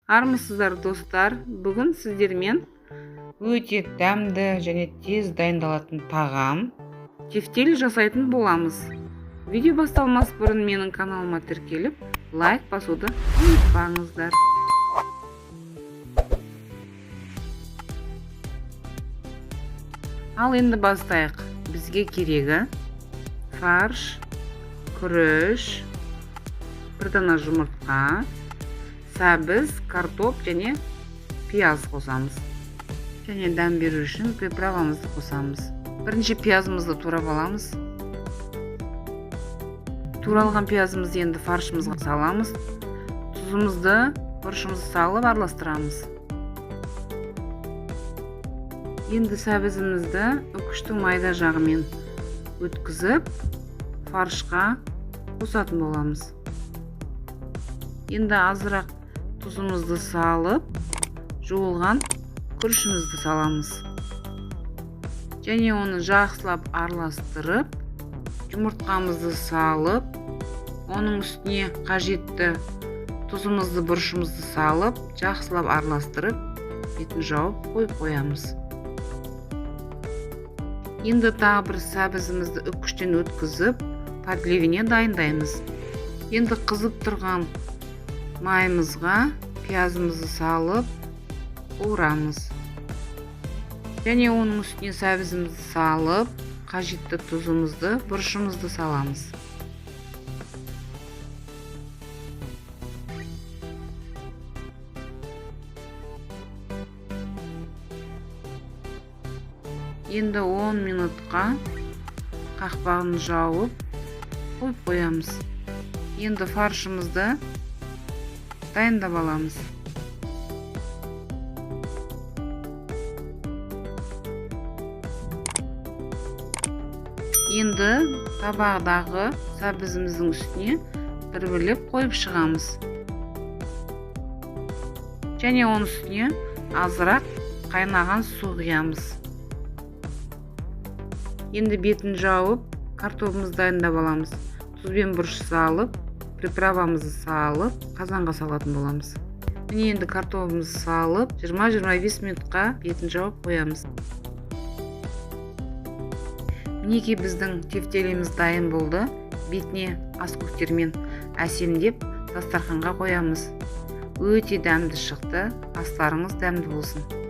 Армысыздар достар, бүгін сіздермен өте дәмді және тез дайындалатын тағам тефтели жасайтын боламыз. Видео басталмас бұрын менің каналыма тіркеліп, лайк басуды ұмытпаңыздар. Ал енді бастайық. Бізге керегі фарш, күріш, бір дана жұмыртқа, сәбіз, картоп және пияз қосамыз. Және дәм беру үшін приправамызды қосамыз. Бірінші пиязымызды турап аламыз. Туралған пиязымызды енді фаршымызға саламыз. Тұзымызды, бұрышымызды салып араластырамыз. Енді сәбізімізді үкіштің майда жағымен өткізіп, фаршқа қосатын боламыз. Енді азырақ тұзымызды салып, жуылған күрішімізді саламыз. Және оны жақсылап араластырып, жұмыртқамызды салып, оның үстіне қажетті тұзымызды, бұрышымызды салып, жақсылап араластырып, бетін жауып қойып қоямыз. Енді тағы бір сәбізімізді үкіштен өткізіп, подливіне дайындаймыз. Енді қызып тұрған майымызға пиязымызды салып, қуырамыз. Және оның үстіне сәбізімізді салып, қажетті тұзымызды, бұрышымызды саламыз. Енді 10 минутқа қақпағын жауып қойып қоямыз. Енді фаршымызды дайындап аламыз. Енді табағдағы сәбізіміздің үстіне бір-бірлеп қойып шығамыз. Және оның үстіне азырақ қайнаған су құямыз. Енді бетін жауып, картопымызды дайындап аламыз. Тұз бен бұрыш салып, приправамызды салып, қазанға салатын боламыз. Міне енді картопымызды салып, 20-25 минутқа бетін жауып қоямыз. Мінекей біздің тефтеліміз дайын болды. Бетіне аскөктермен әсемдеп дастарханға қоямыз. Өте дәмді шықты. Астарыңыз дәмді болсын.